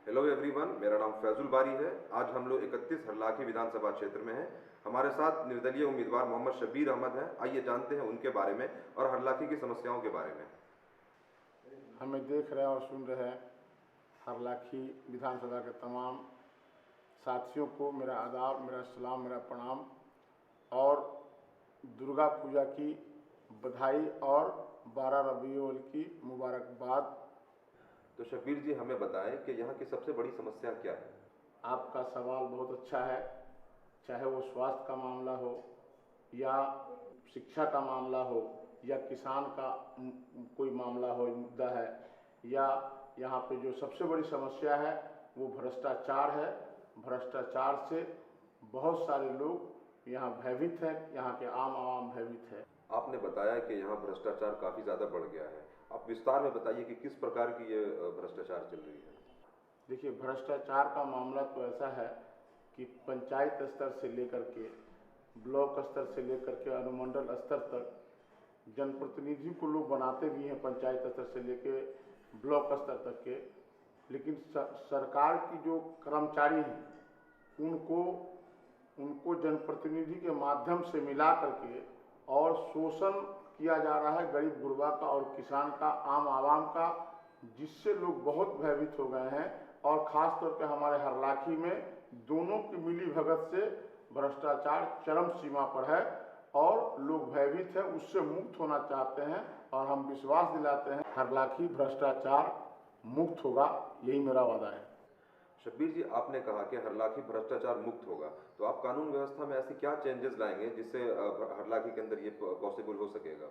Hello everyone, मेरा नाम फैजुल बारी है। आज हम लोग 31 हरलाखी विधानसभा क्षेत्र में हैं। हमारे साथ निर्दलीय उम्मीदवार मोहम्मद शब्बीर अहमद हैं। आइए जानते हैं उनके बारे में और हरलाखी की समस्याओं के बारे में। हमें देख रहे हैं और सुन रहे हैं हरलाखी विधानसभा के तमाम साथियों को मेरा आदाब, मेरा सलाम, मेरा प्रणाम और दुर्गा पूजा की बधाई और 12 रबीउल अव्वल की मुबारकबाद। तो शब्बीर जी, हमें बताएं कि यहाँ की सबसे बड़ी समस्या क्या है। आपका सवाल बहुत अच्छा है। चाहे वो स्वास्थ्य का मामला हो या शिक्षा का मामला हो या किसान का कोई मामला हो, मुद्दा है, या यहाँ पे जो सबसे बड़ी समस्या है वो भ्रष्टाचार है। भ्रष्टाचार से बहुत सारे लोग यहाँ भयभीत हैं, यहाँ के आम आवाम भयभीत है। आपने बताया कि यहाँ भ्रष्टाचार काफ़ी ज़्यादा बढ़ गया है। आप विस्तार में बताइए कि किस प्रकार की ये भ्रष्टाचार चल रही है। देखिए, भ्रष्टाचार का मामला तो ऐसा है कि पंचायत स्तर से लेकर के ब्लॉक स्तर से लेकर के अनुमंडल स्तर तक जनप्रतिनिधि को लोग बनाते भी हैं, पंचायत स्तर से लेकर ब्लॉक स्तर तक के। लेकिन सरकार की जो कर्मचारी हैं उनको जनप्रतिनिधि के माध्यम से मिला करके और शोषण किया जा रहा है गरीब गुरबा का और किसान का, आम आवाम का, जिससे लोग बहुत भयभीत हो गए हैं। और ख़ास तौर पे हमारे हरलाखी में दोनों की मिली भगत से भ्रष्टाचार चरम सीमा पर है और लोग भयभीत हैं, उससे मुक्त होना चाहते हैं। और हम विश्वास दिलाते हैं हरलाखी भ्रष्टाचार मुक्त होगा, यही मेरा वादा है। शब्बीर जी, आपने कहा कि हरलाखी भ्रष्टाचार मुक्त होगा, तो आप कानून व्यवस्था में ऐसी क्या चेंजेस लाएंगे जिससे हरलाखी के अंदर ये पॉसिबल हो सकेगा।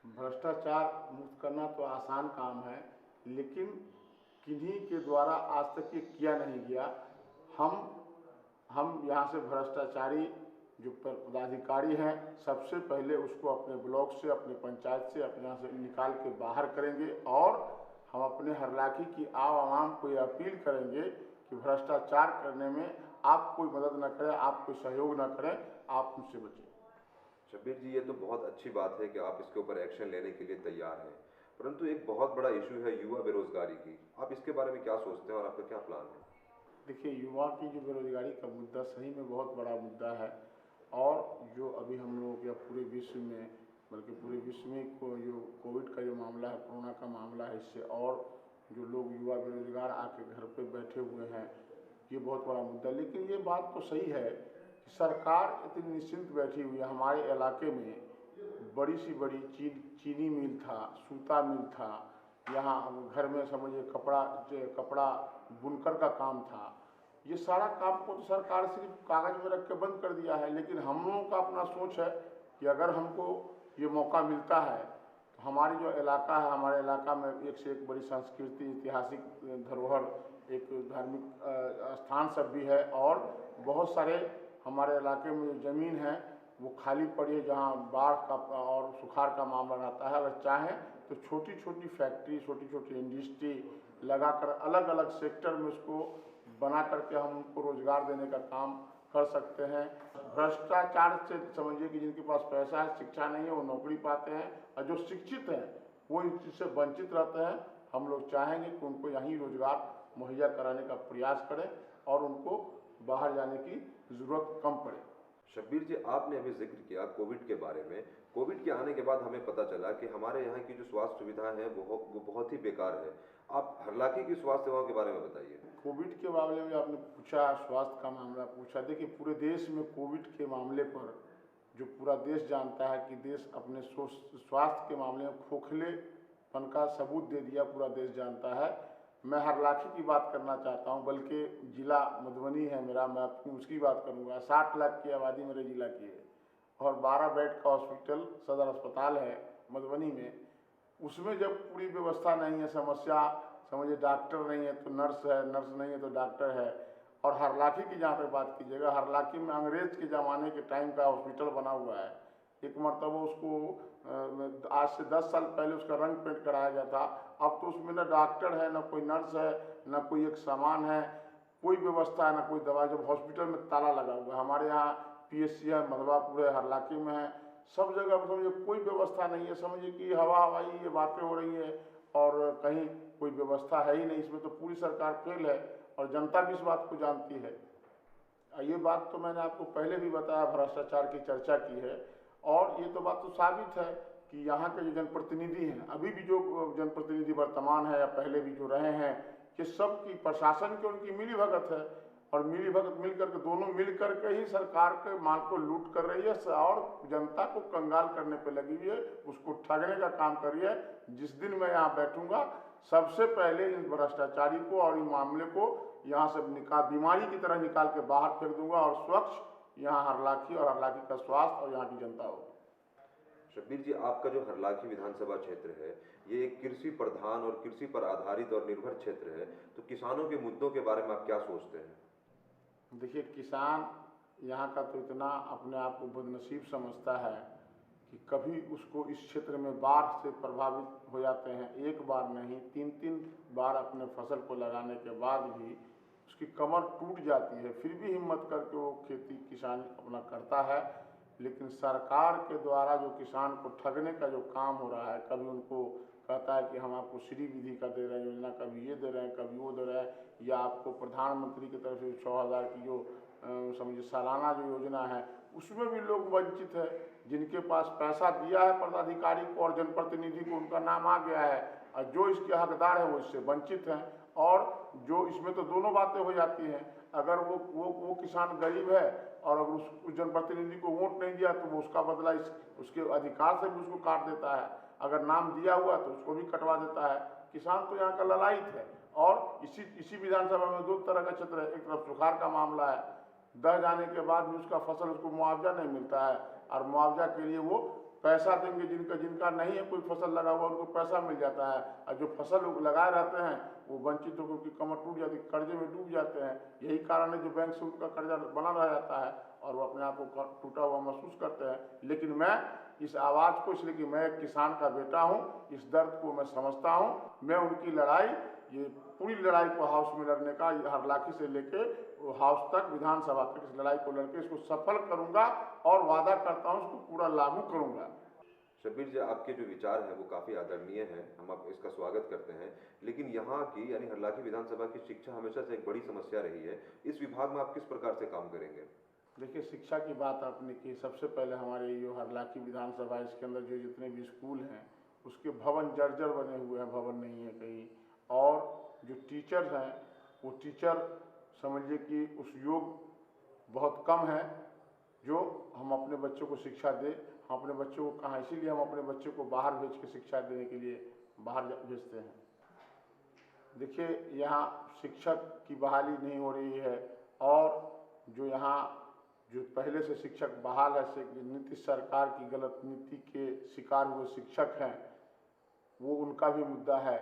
भ्रष्टाचार मुक्त करना तो आसान काम है, लेकिन किन्हीं के द्वारा आज तक ये किया नहीं गया। हम यहाँ से भ्रष्टाचारी जो पदाधिकारी हैं, सबसे पहले उसको अपने ब्लॉक से, अपने पंचायत से, अपने यहाँ से निकाल के बाहर करेंगे। और हम अपने हरलाखी की आवाम को ये अपील करेंगे कि भ्रष्टाचार करने में आप कोई मदद न करें, आप कोई सहयोग न करें, आप उनसे बचें। शब्बीर जी, ये तो बहुत अच्छी बात है कि आप इसके ऊपर एक्शन लेने के लिए तैयार हैं, परंतु एक बहुत बड़ा इशू है युवा बेरोजगारी की। आप इसके बारे में क्या सोचते हैं और आपका क्या प्लान है। देखिए, युवा की जो बेरोजगारी का मुद्दा सही में बहुत बड़ा मुद्दा है और जो अभी हम लोग या पूरे विश्व में, बल्कि पूरे विश्व में जो कोविड का जो मामला है, कोरोना का मामला है, इससे और जो लोग युवा बेरोजगार आके घर पे बैठे हुए हैं, ये बहुत बड़ा मुद्दा है। लेकिन ये बात तो सही है कि सरकार इतनी निश्चिंत बैठी हुई है। हमारे इलाके में बड़ी सी बड़ी चीनी मिल था, सूता मिल था, यहाँ घर में समझिए कपड़ा बुनकर का काम था। ये सारा काम को तो सरकार सिर्फ कागज़ में रख के बंद कर दिया है। लेकिन हम लोगों का अपना सोच है कि अगर हमको ये मौका मिलता है तो हमारी जो इलाका है, हमारे इलाका में एक से एक बड़ी संस्कृति, ऐतिहासिक धरोहर, एक धार्मिक स्थान सब भी है और बहुत सारे हमारे इलाके में जो ज़मीन है वो खाली पड़ी है, जहाँ बाढ़ का और सुखाड़ का मामला रहता है। अगर चाहें तो छोटी छोटी फैक्ट्री, छोटी छोटी इंडस्ट्री लगाकर अलग अलग सेक्टर में उसको बना करके हम उनको रोजगार देने का काम कर सकते हैं। भ्रष्टाचार से समझिए कि जिनके पास पैसा है, शिक्षा नहीं है, वो नौकरी पाते हैं, और जो शिक्षित हैं वो इन चीज़ से वंचित रहते हैं। हम लोग चाहेंगे कि उनको यहीं रोजगार मुहैया कराने का प्रयास करें और उनको बाहर जाने की ज़रूरत कम पड़े। शब्बीर जी, आपने अभी जिक्र किया कोविड के बारे में। कोविड के आने के बाद हमें पता चला कि हमारे यहाँ की जो स्वास्थ्य सुविधाएं हैं वो बहुत ही बेकार है। आप हरलाखी की स्वास्थ्य सेवाओं के बारे में बताइए। कोविड के मामले में आपने पूछा, स्वास्थ्य का मामला पूछा। देखिए, पूरे देश में कोविड के मामले पर जो पूरा देश जानता है कि देश अपने स्वास्थ्य के मामले में खोखलेपन का सबूत दे दिया, पूरा देश जानता है। मैं हरलाखी की बात करना चाहता हूं, बल्कि जिला मधुबनी है मेरा, मैं उसकी बात करूंगा। 60 लाख की आबादी मेरे जिला की है और 12 बेड का हॉस्पिटल, सदर अस्पताल है मधुबनी में। उसमें जब पूरी व्यवस्था नहीं है, समस्या समझिए डॉक्टर नहीं है तो नर्स है, नर्स नहीं है तो डॉक्टर है। और हरलाखी की जहाँ पे बात कीजिएगा, हरलाखी में अंग्रेज के ज़माने के टाइम का हॉस्पिटल बना हुआ है। एक मरतबा उसको आज से 10 साल पहले उसका रंग पेंट कराया गया था। अब तो उसमें ना डॉक्टर है, ना कोई नर्स है, ना कोई एक सामान है, कोई व्यवस्था है, ना कोई दवा। जब हॉस्पिटल में ताला लगा हुआ है। हमारे यहाँ PSC है, मधवापुर है, हरलाखी में है, सब जगह समझिए कोई व्यवस्था नहीं है। समझिए कि हवा हवाई ये बातें हो रही है और कहीं कोई व्यवस्था है ही नहीं। इसमें तो पूरी सरकार फेल है और जनता भी इस बात को जानती है। ये बात तो मैंने आपको पहले भी बताया, भ्रष्टाचार की चर्चा की है। और ये तो बात तो साबित है कि यहाँ के जो जनप्रतिनिधि हैं, अभी भी जो जनप्रतिनिधि वर्तमान है या पहले भी जो रहे हैं, ये सब की प्रशासन की उनकी मिली भगत है। और मिली भगत मिल करके दोनों मिल करके ही सरकार के माल को लूट कर रही है और जनता को कंगाल करने पे लगी हुई है, उसको ठगने का काम कर रही है। जिस दिन मैं यहाँ बैठूंगा, सबसे पहले इन भ्रष्टाचारी को और इन मामले को यहाँ से बीमारी की तरह निकाल के बाहर फेंक दूंगा और स्वच्छ यहाँ हरलाखी और हरलाखी का स्वास्थ्य और यहाँ की जनता होगी। शब्बीर जी, आपका जो हरलाखी विधानसभा क्षेत्र है, ये एक कृषि प्रधान और कृषि पर आधारित और निर्भर क्षेत्र है, तो किसानों के मुद्दों के बारे में आप क्या सोचते हैं? देखिए, किसान यहाँ का तो इतना अपने आप को बदनसीब समझता है कि कभी उसको इस क्षेत्र में बाढ़ से प्रभावित हो जाते हैं। एक बार नहीं, 3-3 बार अपने फसल को लगाने के बाद भी उसकी कमर टूट जाती है, फिर भी हिम्मत करके वो खेती किसान अपना करता है। लेकिन सरकार के द्वारा जो किसान को ठगने का जो काम हो रहा है, कभी उनको कहता है कि हम आपको श्री विधि का दे रहे हैं योजना, कभी ये दे रहे हैं, कभी वो दे रहे हैं, या आपको प्रधानमंत्री की तरफ से 100,000 की जो समझिए सालाना जो योजना है, उसमें भी लोग वंचित है। जिनके पास पैसा दिया है पदाधिकारी को और जनप्रतिनिधि को, उनका नाम आ गया है, और जो इसके हकदार है वो इससे वंचित हैं। और जो इसमें तो दोनों बातें हो जाती हैं। अगर वो किसान गरीब है और अगर उस जनप्रतिनिधि को वोट नहीं दिया तो वो उसका बदला उसके अधिकार से भी उसको काट देता है। अगर नाम दिया हुआ तो उसको भी कटवा देता है। किसान तो यहाँ का ललायित है। और इसी विधानसभा में 2 तरह का क्षेत्र है। एक तरफ सुखाड़ का मामला है, दह जाने के बाद भी उसका फसल उसको मुआवजा नहीं मिलता है, और मुआवजा के लिए वो पैसा देंगे। जिनका नहीं है कोई फसल लगा हुआ, उनको पैसा मिल जाता है, और जो फसल लगाए रहते हैं वो वंचित होकर उनकी कमर टूट जाती है, कर्जे में डूब जाते हैं। यही कारण है जो बैंक से उनका कर्जा बना रह जाता है और वो अपने आप को टूटा हुआ महसूस करते हैं। लेकिन मैं इस आवाज़ को, इसलिए कि मैं एक किसान का बेटा हूँ, इस दर्द को मैं समझता हूँ। मैं उनकी लड़ाई, ये पूरी लड़ाई को हाउस में लड़ने का, हरलाखी से लेके हाउस तक, विधानसभा तक, इस लड़ाई को लड़के इसको सफल करूँगा और वादा करता हूँ इसको पूरा लागू करूँगा। शब्बीर जी, आपके जो विचार हैं वो काफ़ी आदरणीय हैं, हम आप इसका स्वागत करते हैं। लेकिन यहाँ की यानी हरलाखी विधानसभा की शिक्षा हमेशा से एक बड़ी समस्या रही है। इस विभाग में आप किस प्रकार से काम करेंगे? देखिए, शिक्षा की बात आपने की। सबसे पहले हमारे जो हरलाखी विधानसभा, इसके अंदर जो जितने भी स्कूल हैं उसके भवन जर्जर बने हुए हैं, भवन नहीं है कहीं। और जो टीचर्स हैं वो टीचर समझिए कि उस योग बहुत कम है जो हम अपने बच्चों को शिक्षा दें। हम अपने बच्चों को कहाँ, इसीलिए हम अपने बच्चों को बाहर भेज के शिक्षा देने के लिए बाहर भेजते हैं। देखिए, यहाँ शिक्षक की बहाली नहीं हो रही है, और जो यहाँ जो पहले से शिक्षक बहाल है, नीतीश सरकार की गलत नीति के शिकार हुए शिक्षक हैं, वो उनका भी मुद्दा है।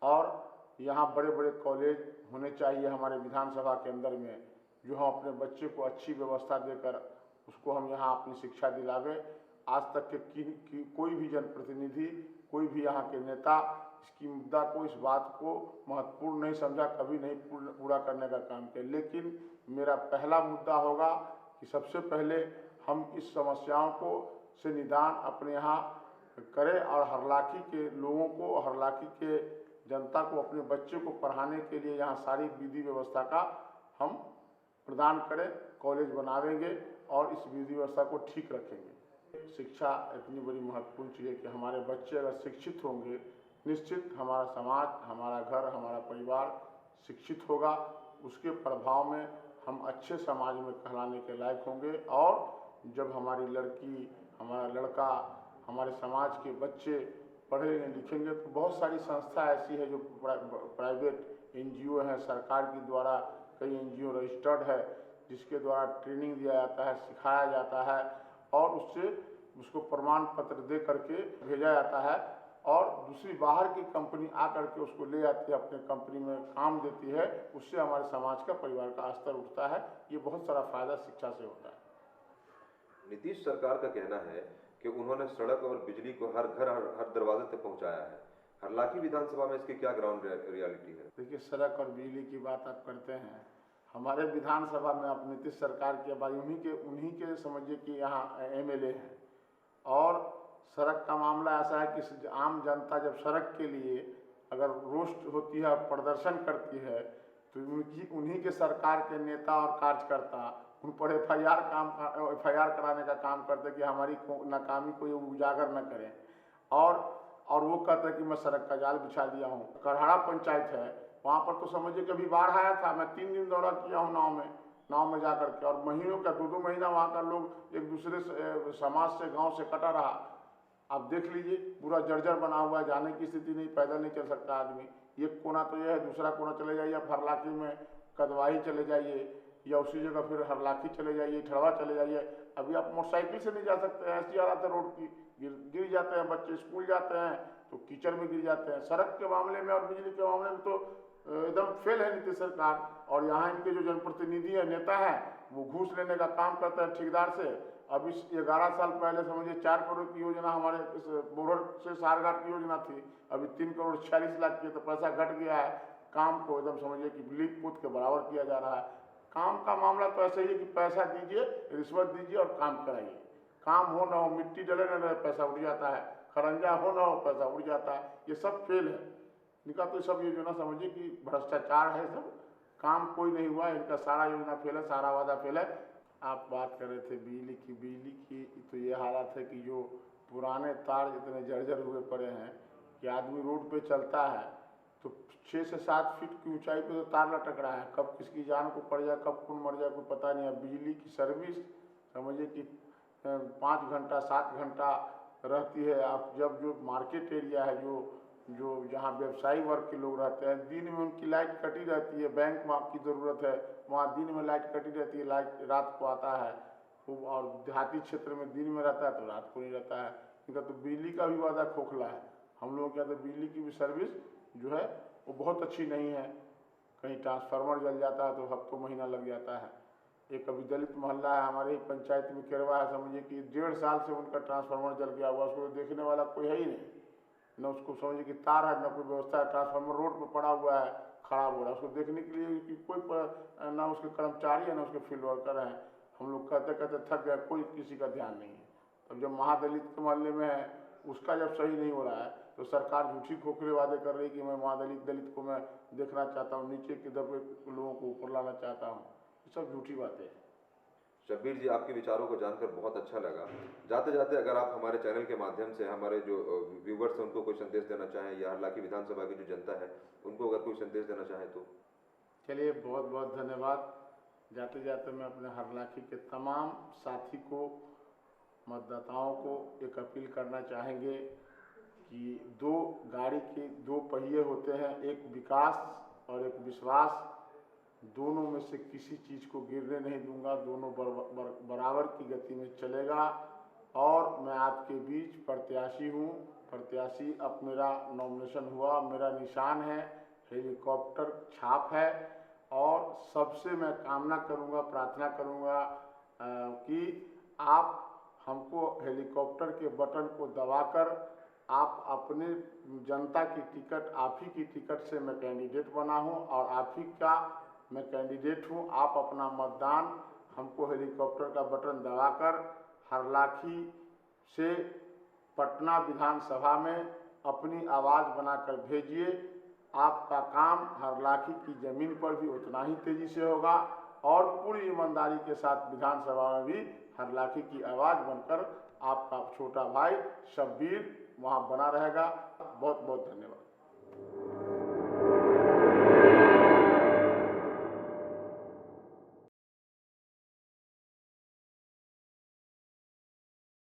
और यहाँ बड़े बड़े कॉलेज होने चाहिए हमारे विधानसभा के अंदर में, जो हम अपने बच्चे को अच्छी व्यवस्था देकर उसको हम यहाँ अपनी शिक्षा दिलावे। आज तक के कोई भी जनप्रतिनिधि, कोई भी यहाँ के नेता इसकी मुद्दा को, इस बात को महत्वपूर्ण नहीं समझा, कभी नहीं पूरा करने का काम किया। लेकिन मेरा पहला मुद्दा होगा कि सबसे पहले हम इस समस्याओं को से निदान अपने यहाँ करें और हरलाखी के लोगों को, हरलाखी के जनता को, अपने बच्चे को पढ़ाने के लिए यहाँ सारी विधि व्यवस्था का हम प्रदान करें। कॉलेज बनावेंगे और इस विधि व्यवस्था को ठीक रखेंगे। शिक्षा इतनी बड़ी महत्वपूर्ण चीज़ है कि हमारे बच्चे अगर शिक्षित होंगे, निश्चित हमारा समाज, हमारा घर, हमारा परिवार शिक्षित होगा। उसके प्रभाव में हम अच्छे समाज में कहलाने के लायक होंगे। और जब हमारी लड़की, हमारा लड़का, हमारे समाज के बच्चे पढ़े लिखेंगे तो बहुत सारी संस्था ऐसी है जो प्राइवेट NGO हैं, सरकार के द्वारा कई NGO रजिस्टर्ड है, जिसके द्वारा ट्रेनिंग दिया जाता है, सिखाया जाता है और उसको प्रमाण पत्र दे करके भेजा जाता है। और दूसरी बाहर की कंपनी आकर के उसको ले जाती है, अपने कंपनी में काम देती है। उससे हमारे समाज का, परिवार का स्तर उठता है। ये बहुत सारा फायदा शिक्षा से होता है। नीतीश सरकार का कहना है कि उन्होंने सड़क और बिजली को हर घर, हर दरवाजे तक पहुंचाया है। हरलाखी विधानसभा में इसकी क्या ग्राउंड रियलिटी है? देखिए, सड़क और बिजली की बात आप करते हैं, हमारे विधानसभा में आप नीतीश सरकार के बाद उन्हीं के समझिए कि यहाँ MLA हैं। और सड़क का मामला ऐसा है कि आम जनता जब सड़क के लिए अगर रोस्ट होती है, प्रदर्शन करती है, तो उन्हीं के सरकार के नेता और कार्यकर्ता उन पर एफआईआर कराने का काम करते कि हमारी नाकामी को ये उजागर न करें। और वो कहते हैं कि मैं सड़क का जाल बिछा दिया हूँ। करहड़ा पंचायत है, वहाँ पर तो समझिए कि अभी बाढ़ आया था, मैं 3 दिन दौरा किया हूँ नाव में जा करके, और महीनों का 2-2 महीना वहाँ का लोग एक दूसरे से समाज से गांव से कटा रहा। आप देख लीजिए पूरा जर्जर बना हुआ है, जाने की स्थिति नहीं, पैदल नहीं चल सकता आदमी। एक कोना तो ये है, दूसरा कोना चले जाइए आप हरलाखी में, कदवाही चले जाइए, या उसी जगह फिर हरलाखी चले जाइए, ठड़वा चले जाइए। अभी आप मोटरसाइकिल से नहीं जा सकते हैं, ऐसी हालत है रोड की, गिर जाते हैं बच्चे, स्कूल जाते हैं तो कीचड़ में गिर जाते हैं। सड़क के मामले में और बिजली के मामले में तो एकदम फेल है नीतीश सरकार। और यहाँ इनके जो जनप्रतिनिधि है, नेता है, वो घूस लेने का काम करता है ठेकेदार से। अब इस 11 साल पहले समझिए 4 करोड़ की योजना हमारे बोरर से सारघाट की योजना थी, अभी 3 करोड़ 46 लाख की, तो पैसा घट गया है। काम को एकदम समझिए कि लीप पोत के बराबर किया जा रहा है। काम का मामला तो ऐसा ही है कि पैसा दीजिए, रिश्वत दीजिए और काम कराइए। काम हो ना हो, मिट्टी डले न डले, पैसा उड़ जाता है, खरंजा हो ना हो, पैसा उड़ जाता है। ये सब फेल है इनका। तो सब योजना समझिए कि भ्रष्टाचार है, सब काम कोई नहीं हुआ, इनका सारा योजना फेल है, सारा वादा फेल है। आप बात कर रहे थे बिजली की, तो ये हालत है कि जो पुराने तार जितने जर्जर हुए पड़े हैं कि आदमी रोड पे चलता है तो 6 से 7 फीट की ऊंचाई पे तो तार लटक रहा है, कब किसकी जान को पड़ जाए, कब कौन मर जाए, कोई पता नहीं है। बिजली की सर्विस समझिए कि 5 घंटा 7 घंटा रहती है। आप जब जो मार्केट एरिया है, जो जहाँ व्यवसायी वर्ग के लोग रहते हैं, दिन में उनकी लाइट कटी रहती है, बैंक में आपकी ज़रूरत है, वहाँ दिन में लाइट कटी रहती है, लाइट रात को आता है। और देहाती क्षेत्र में दिन में रहता है तो रात को नहीं रहता है। इनका तो बिजली का भी वादा खोखला है। हम लोगों के यहाँ तो बिजली की भी सर्विस जो है वो बहुत अच्छी नहीं है। कहीं ट्रांसफार्मर जल जाता है तो हफ्तों महीना लग जाता है। एक अभी दलित मोहल्ला है हमारे ही पंचायत में, केरवा है, समझिए कि 1.5 साल से उनका ट्रांसफार्मर जल गया हुआ, उसको देखने वाला कोई है ही नहीं, न उसको समझिए कि तार है, न कोई व्यवस्था है। ट्रांसफार्मर रोड पर पड़ा हुआ है, खराब हो रहा है, उसको देखने के लिए कि कोई ना उसके कर्मचारी है, ना उसके फील्ड वर्कर हैं। हम लोग कहते कहते थक गए, कोई किसी का ध्यान नहीं है। तब जब महादलित के मोहल्ले में है, उसका जब सही नहीं हो रहा है तो सरकार झूठी खोखले वादे कर रही है कि मैं महादलित को मैं देखना चाहता हूँ, नीचे के दबे लोगों को ऊपर लाना चाहता हूँ। ये सब झूठी बातें हैं। शब्बीर जी, आपके विचारों को जानकर बहुत अच्छा लगा। जाते जाते अगर आप हमारे चैनल के माध्यम से हमारे जो व्यूवर्स हैं उनको कोई संदेश देना चाहें, या हरलाखी विधानसभा की जो जनता है उनको अगर कोई संदेश देना चाहें तो। चलिए, बहुत बहुत धन्यवाद। जाते जाते मैं अपने हरलाखी के तमाम साथी को, मतदाताओं को एक अपील करना चाहेंगे कि 2 गाड़ी के 2 पहिए होते हैं, एक विकास और एक विश्वास। दोनों में से किसी चीज़ को गिरने नहीं दूंगा, दोनों बराबर की गति में चलेगा। और मैं आपके बीच प्रत्याशी हूँ, प्रत्याशी। अब मेरा नॉमिनेशन हुआ, मेरा निशान है हेलीकॉप्टर छाप है। और सबसे मैं कामना करूँगा, प्रार्थना करूँगा कि आप हमको हेलीकॉप्टर के बटन को दबाकर आप अपने जनता की टिकट, आप ही की टिकट से मैं कैंडिडेट बना हूँ और आप ही का मैं कैंडिडेट हूँ। आप अपना मतदान हमको हेलीकॉप्टर का बटन दबाकर हरलाखी से पटना विधानसभा में अपनी आवाज़ बनाकर भेजिए। आपका काम हरलाखी की ज़मीन पर भी उतना ही तेज़ी से होगा और पूरी ईमानदारी के साथ विधानसभा में भी हरलाखी की आवाज़ बनकर आपका छोटा भाई शब्बीर वहाँ बना रहेगा। बहुत बहुत धन्यवाद।